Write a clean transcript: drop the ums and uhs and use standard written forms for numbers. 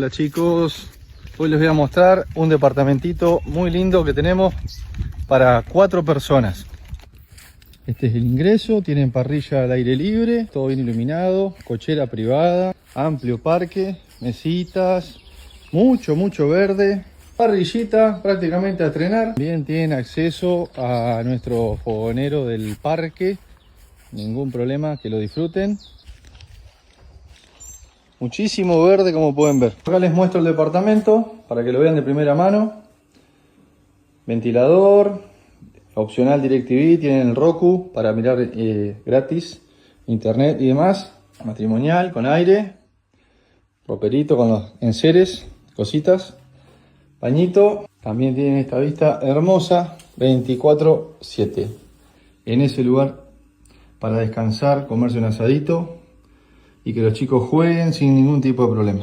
Hola chicos, hoy les voy a mostrar un departamentito muy lindo que tenemos para 4 personas. Este es el ingreso, tienen parrilla al aire libre, todo bien iluminado, cochera privada, amplio parque, mesitas, mucho verde, parrillita prácticamente a estrenar. Bien, tienen acceso a nuestro fogonero del parque, ningún problema, que lo disfruten. Muchísimo verde, como pueden ver. Acá les muestro el departamento para que lo vean de primera mano. Ventilador, opcional DirecTV, tienen el Roku para mirar gratis, internet y demás. Matrimonial con aire, roperito con los enseres, cositas, bañito. También tienen esta vista hermosa 24/7. En ese lugar para descansar, comerse un asadito y que los chicos jueguen sin ningún tipo de problema.